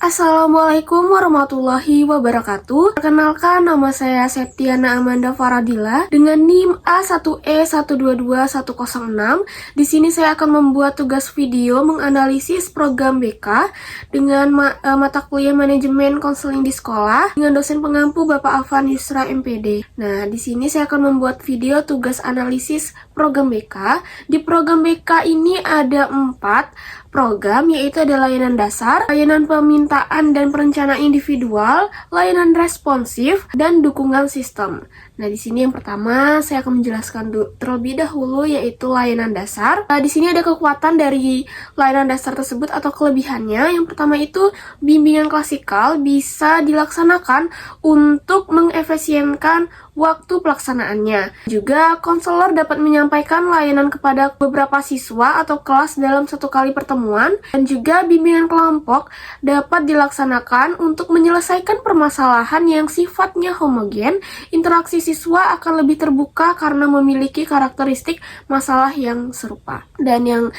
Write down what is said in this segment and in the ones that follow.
Assalamualaikum warahmatullahi wabarakatuh. Perkenalkan, nama saya Septiana Amanda Faradila dengan NIM A1E122106. Di sini saya akan membuat tugas video menganalisis program BK dengan mata kuliah manajemen konseling di sekolah dengan dosen pengampu Bapak Afan Yusra MPD. Nah, di sini saya akan membuat video tugas analisis program BK. Di program BK ini ada 4 program, yaitu ada layanan dasar, layanan permintaan dan perencanaan individual, layanan responsif, dan dukungan sistem. Nah, di sini yang pertama saya akan menjelaskan terlebih dahulu, yaitu layanan dasar. Di sini ada kekuatan dari layanan dasar tersebut atau kelebihannya. Yang pertama itu bimbingan klasikal bisa dilaksanakan untuk mengefisienkan waktu pelaksanaannya. Juga konselor dapat menyampaikan layanan kepada beberapa siswa atau kelas dalam satu kali pertemuan, dan juga bimbingan kelompok dapat dilaksanakan untuk menyelesaikan permasalahan yang sifatnya homogen. Interaksi siswa akan lebih terbuka karena memiliki karakteristik masalah yang serupa. Dan yang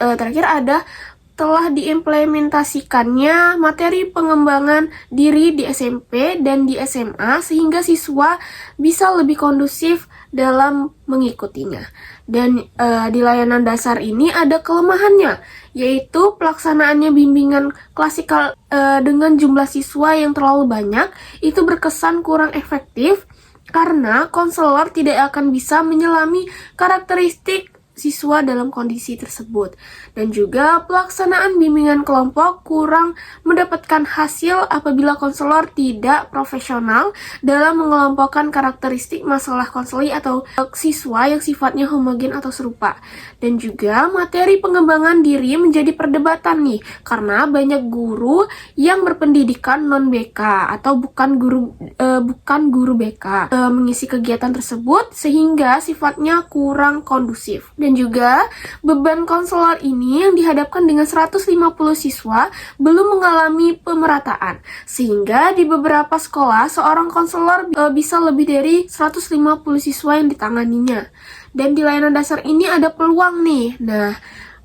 terakhir ada telah diimplementasikannya materi pengembangan diri di SMP dan di SMA sehingga siswa bisa lebih kondusif dalam mengikutinya. Dan di layanan dasar ini ada kelemahannya, yaitu pelaksanaannya bimbingan klasikal dengan jumlah siswa yang terlalu banyak itu berkesan kurang efektif karena konselor tidak akan bisa menyelami karakteristik siswa dalam kondisi tersebut. Dan juga pelaksanaan bimbingan kelompok kurang mendapatkan hasil apabila konselor tidak profesional dalam mengelompokkan karakteristik masalah konseli atau siswa yang sifatnya homogen atau serupa. Dan juga materi pengembangan diri menjadi perdebatan nih, karena banyak guru yang berpendidikan non-BK atau bukan guru BK mengisi kegiatan tersebut sehingga sifatnya kurang kondusif. Dan juga beban konselor ini yang dihadapkan dengan 150 siswa belum mengalami pemerataan, sehingga di beberapa sekolah seorang konselor bisa lebih dari 150 siswa yang ditanganinya. Dan di layanan dasar ini ada peluang nih. Nah,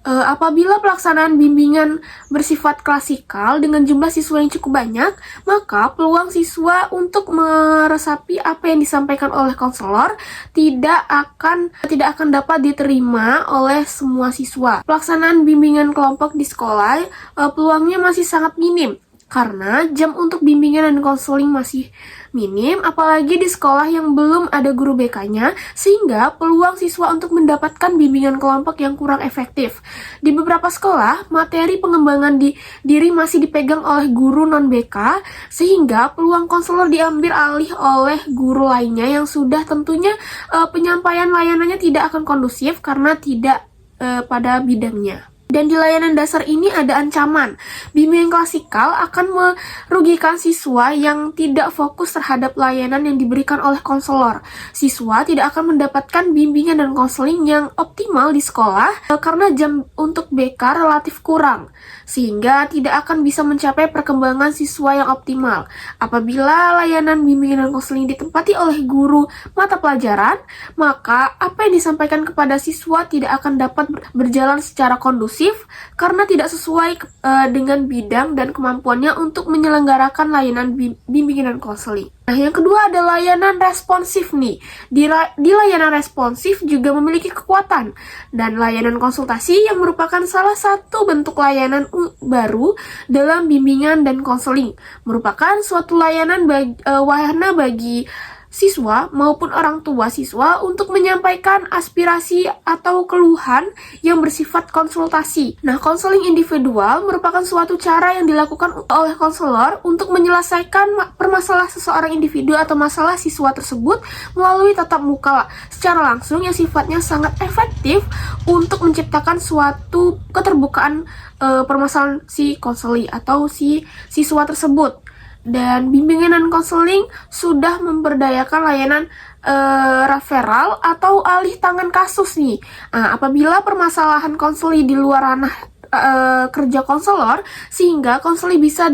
apabila pelaksanaan bimbingan bersifat klasikal dengan jumlah siswa yang cukup banyak, maka peluang siswa untuk meresapi apa yang disampaikan oleh konselor tidak akan dapat diterima oleh semua siswa. Pelaksanaan bimbingan kelompok di sekolah peluangnya masih sangat minim karena jam untuk bimbingan dan konseling masih minim, apalagi di sekolah yang belum ada guru BK-nya, sehingga peluang siswa untuk mendapatkan bimbingan kelompok yang kurang efektif. Di beberapa sekolah, materi pengembangan diri masih dipegang oleh guru non-BK, sehingga peluang konselor diambil alih oleh guru lainnya yang sudah tentunya penyampaian layanannya tidak akan kondusif karena tidak pada bidangnya. Dan di layanan dasar ini ada ancaman. Bimbingan klasikal akan merugikan siswa yang tidak fokus terhadap layanan yang diberikan oleh konselor. Siswa tidak akan mendapatkan bimbingan dan konseling yang optimal di sekolah karena jam untuk BK relatif kurang, sehingga tidak akan bisa mencapai perkembangan siswa yang optimal. Apabila layanan bimbingan dan konseling ditempati oleh guru mata pelajaran, maka apa yang disampaikan kepada siswa tidak akan dapat berjalan secara kondusif karena tidak sesuai dengan bidang dan kemampuannya untuk menyelenggarakan layanan bimbingan dan konseling. Nah, yang kedua ada layanan responsif nih. Di layanan responsif juga memiliki kekuatan, dan layanan konsultasi yang merupakan salah satu bentuk layanan baru dalam bimbingan dan konseling, merupakan suatu layanan wahana bagi siswa maupun orang tua siswa untuk menyampaikan aspirasi atau keluhan yang bersifat konsultasi. Nah, konseling individual merupakan suatu cara yang dilakukan oleh konselor untuk menyelesaikan permasalahan seseorang individu atau masalah siswa tersebut melalui tatap muka secara langsung yang sifatnya sangat efektif untuk menciptakan suatu keterbukaan permasalahan si konseli atau si siswa tersebut. Dan bimbingan dan konseling sudah memberdayakan layanan referral atau alih tangan kasus nih. Apabila permasalahan konseli di luar ranah kerja konselor, sehingga konseli bisa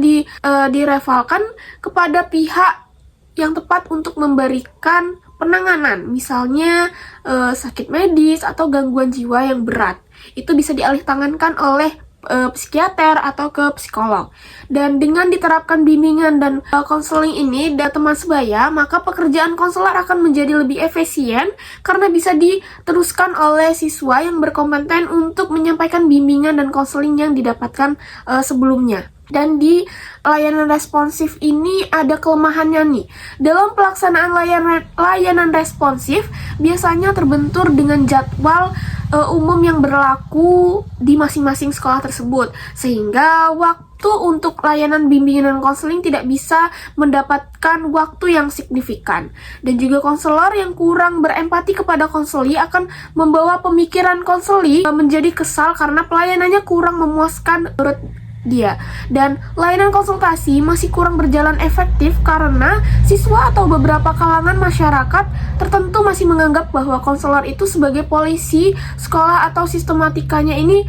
direfalkan kepada pihak yang tepat untuk memberikan penanganan, misalnya sakit medis atau gangguan jiwa yang berat. Itu bisa dialih tangankan oleh psikiater atau ke psikolog. Dan dengan diterapkan bimbingan dan konseling ini dan teman sebaya, maka pekerjaan konselor akan menjadi lebih efisien karena bisa diteruskan oleh siswa yang berkompeten untuk menyampaikan bimbingan dan konseling yang didapatkan sebelumnya. Dan di layanan responsif ini ada kelemahannya nih. Dalam pelaksanaan layanan responsif biasanya terbentur dengan jadwal umum yang berlaku di masing-masing sekolah tersebut, sehingga waktu untuk layanan bimbingan dan konseling tidak bisa mendapatkan waktu yang signifikan. Dan juga konselor yang kurang berempati kepada konseli akan membawa pemikiran konseli menjadi kesal karena pelayanannya kurang memuaskan menurut dia. Dan layanan konsultasi masih kurang berjalan efektif karena siswa atau beberapa kalangan masyarakat tertentu masih menganggap bahwa konselor itu sebagai polisi sekolah atau sistematikanya ini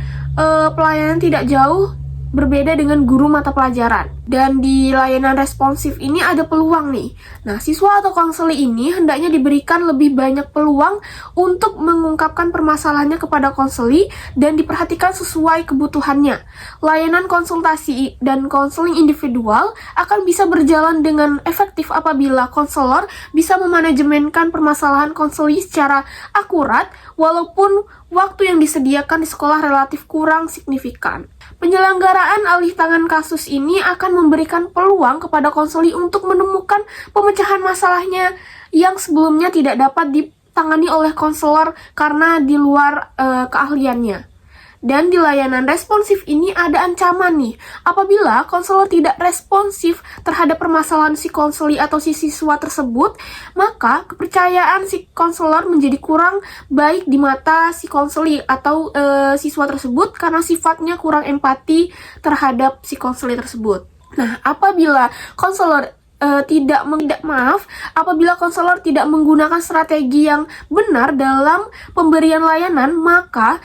pelayanan tidak jauh berbeda dengan guru mata pelajaran. Dan di layanan responsif ini ada peluang nih. Nah, siswa atau konseli ini hendaknya diberikan lebih banyak peluang untuk mengungkapkan permasalahannya kepada konseli dan diperhatikan sesuai kebutuhannya. Layanan konsultasi dan konseling individual akan bisa berjalan dengan efektif apabila konselor bisa memanajemenkan permasalahan konseli secara akurat walaupun waktu yang disediakan di sekolah relatif kurang signifikan. Penyelenggaraan alih tangan kasus ini akan memberikan peluang kepada konseli untuk menemukan pemecahan masalahnya yang sebelumnya tidak dapat ditangani oleh konselor karena di luar keahliannya. Dan di layanan responsif ini ada ancaman nih. Apabila konselor tidak responsif terhadap permasalahan si konseli atau si siswa tersebut, maka kepercayaan si konselor menjadi kurang baik di mata si konseli atau siswa tersebut karena sifatnya kurang empati terhadap si konseli tersebut. Nah, apabila konselor apabila konselor tidak menggunakan strategi yang benar dalam pemberian layanan, maka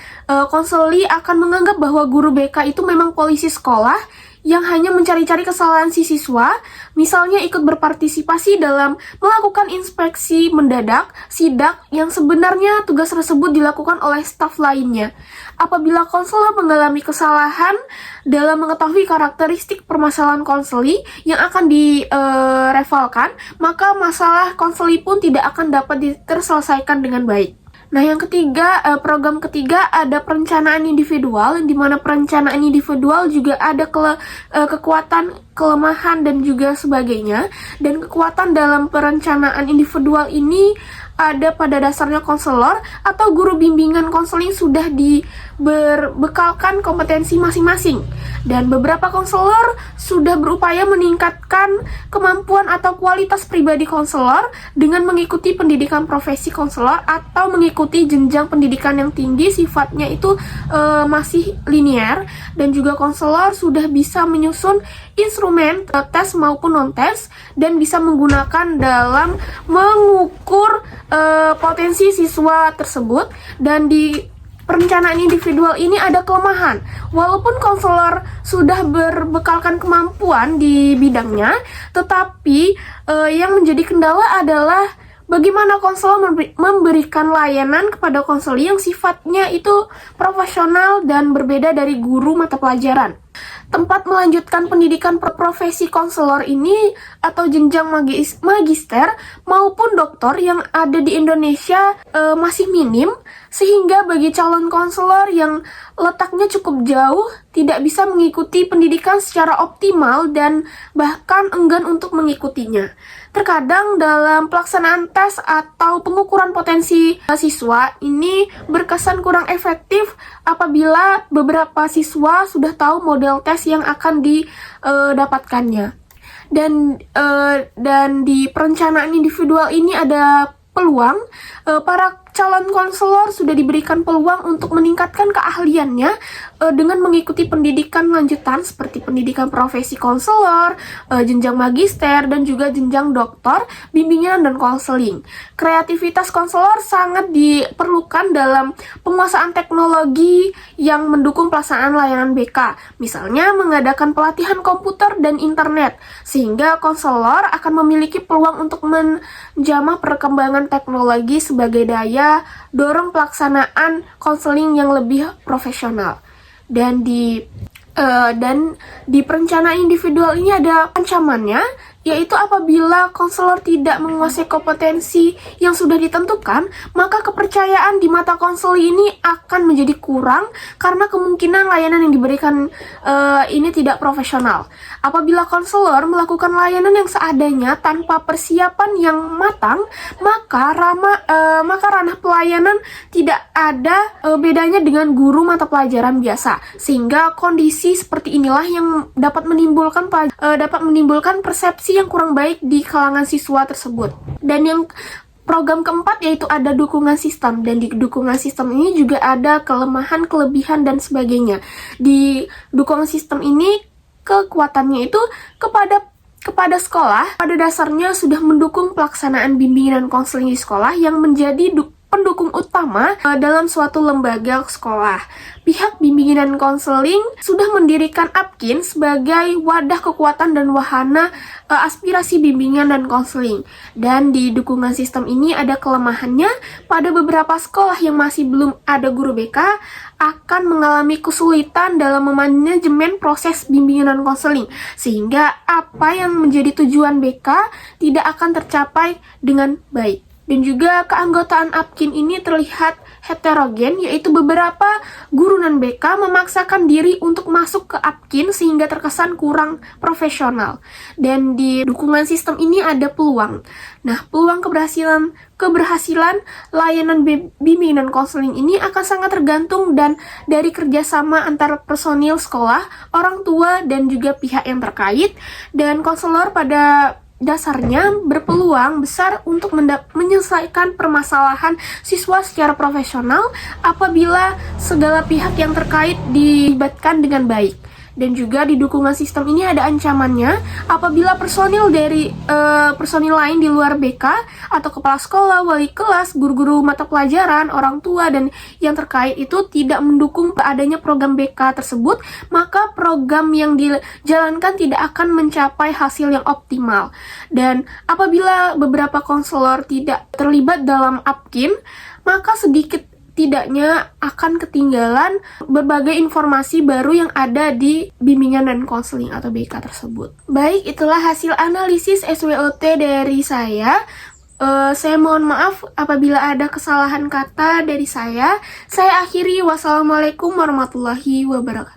konseli akan menganggap bahwa guru BK itu memang polisi sekolah yang hanya mencari-cari kesalahan si siswa, misalnya ikut berpartisipasi dalam melakukan inspeksi mendadak, sidak yang sebenarnya tugas tersebut dilakukan oleh staf lainnya. Apabila konselor mengalami kesalahan dalam mengetahui karakteristik permasalahan konseli yang akan direfalkan, maka masalah konseli pun tidak akan dapat terselesaikan dengan baik. Nah, yang ketiga, program ketiga ada perencanaan individual, di mana perencanaan individual juga ada kekuatan, kelemahan, dan juga sebagainya. Dan kekuatan dalam perencanaan individual ini ada pada dasarnya konselor atau guru bimbingan konseling sudah diberbekalkan kompetensi masing-masing. Dan beberapa konselor sudah berupaya meningkatkan kemampuan atau kualitas pribadi konselor dengan mengikuti pendidikan profesi konselor atau mengikuti jenjang pendidikan yang tinggi, sifatnya itu masih linear. Dan juga konselor sudah bisa menyusun instrumen tes maupun non-tes dan bisa menggunakan dalam mengukur potensi siswa tersebut. Dan di perencanaan individual ini ada kelemahan. Walaupun konselor sudah berbekalkan kemampuan di bidangnya, tetapi yang menjadi kendala adalah bagaimana konselor memberikan layanan kepada konseli yang sifatnya itu profesional dan berbeda dari guru mata pelajaran. Tempat melanjutkan pendidikan profesi konselor ini atau jenjang magister maupun doktor yang ada di Indonesia masih minim, sehingga bagi calon konselor yang letaknya cukup jauh tidak bisa mengikuti pendidikan secara optimal dan bahkan enggan untuk mengikutinya. Terkadang dalam pelaksanaan tes atau pengukuran potensi siswa ini berkesan kurang efektif apabila beberapa siswa sudah tahu model tes yang akan didapatkannya. Dan di perencanaan individual ini ada peluang para calon konselor sudah diberikan peluang untuk meningkatkan keahliannya dengan mengikuti pendidikan lanjutan seperti pendidikan profesi konselor, jenjang magister, dan juga jenjang doktor, bimbingan dan konseling. Kreativitas konselor sangat diperlukan dalam penguasaan teknologi yang mendukung pelaksanaan layanan BK, misalnya mengadakan pelatihan komputer dan internet, sehingga konselor akan memiliki peluang untuk menjamah perkembangan teknologi sebagai daya dorong pelaksanaan konseling yang lebih profesional. Dan di perencanaan individual ini ada ancamannya, yaitu apabila konselor tidak menguasai kompetensi yang sudah ditentukan, maka kepercayaan di mata konseling ini akan menjadi kurang karena kemungkinan layanan yang diberikan ini tidak profesional. Apabila konselor melakukan layanan yang seadanya tanpa persiapan yang matang, maka ranah pelayanan tidak ada bedanya dengan guru mata pelajaran biasa, sehingga kondisi seperti inilah yang dapat menimbulkan persepsi yang kurang baik di kalangan siswa tersebut. Dan yang program keempat yaitu ada dukungan sistem, dan di dukungan sistem ini juga ada kelemahan, kelebihan, dan sebagainya. Di dukungan sistem ini kekuatannya itu kepada sekolah pada dasarnya sudah mendukung pelaksanaan bimbingan konseling di sekolah yang menjadi pendukung utama dalam suatu lembaga sekolah. Pihak bimbingan dan konseling sudah mendirikan APKIN sebagai wadah kekuatan dan wahana aspirasi bimbingan dan konseling. Dan di dukungan sistem ini ada kelemahannya, pada beberapa sekolah yang masih belum ada guru BK akan mengalami kesulitan dalam memanajemen proses bimbingan dan konseling, sehingga apa yang menjadi tujuan BK tidak akan tercapai dengan baik. Dan juga keanggotaan APKIN ini terlihat heterogen, yaitu beberapa guru non-BK memaksakan diri untuk masuk ke APKIN sehingga terkesan kurang profesional. Dan di dukungan sistem ini ada peluang. Nah, peluang keberhasilan layanan bimbingan dan konseling ini akan sangat tergantung dan dari kerjasama antara personil sekolah, orang tua, dan juga pihak yang terkait. Dan konselor pada dasarnya berpeluang besar untuk menyelesaikan permasalahan siswa secara profesional apabila segala pihak yang terkait dilibatkan dengan baik. Dan juga di dukungan sistem ini ada ancamannya apabila personil lain di luar BK atau kepala sekolah, wali kelas, guru-guru mata pelajaran, orang tua, dan yang terkait itu tidak mendukung adanya program BK tersebut, maka program yang dijalankan tidak akan mencapai hasil yang optimal. Dan apabila beberapa konselor tidak terlibat dalam APKIN, maka tidaknya akan ketinggalan berbagai informasi baru yang ada di bimbingan dan konseling atau BK tersebut. Baik, itulah hasil analisis SWOT dari saya. Saya mohon maaf apabila ada kesalahan kata dari saya. Saya akhiri, wassalamualaikum warahmatullahi wabarakatuh.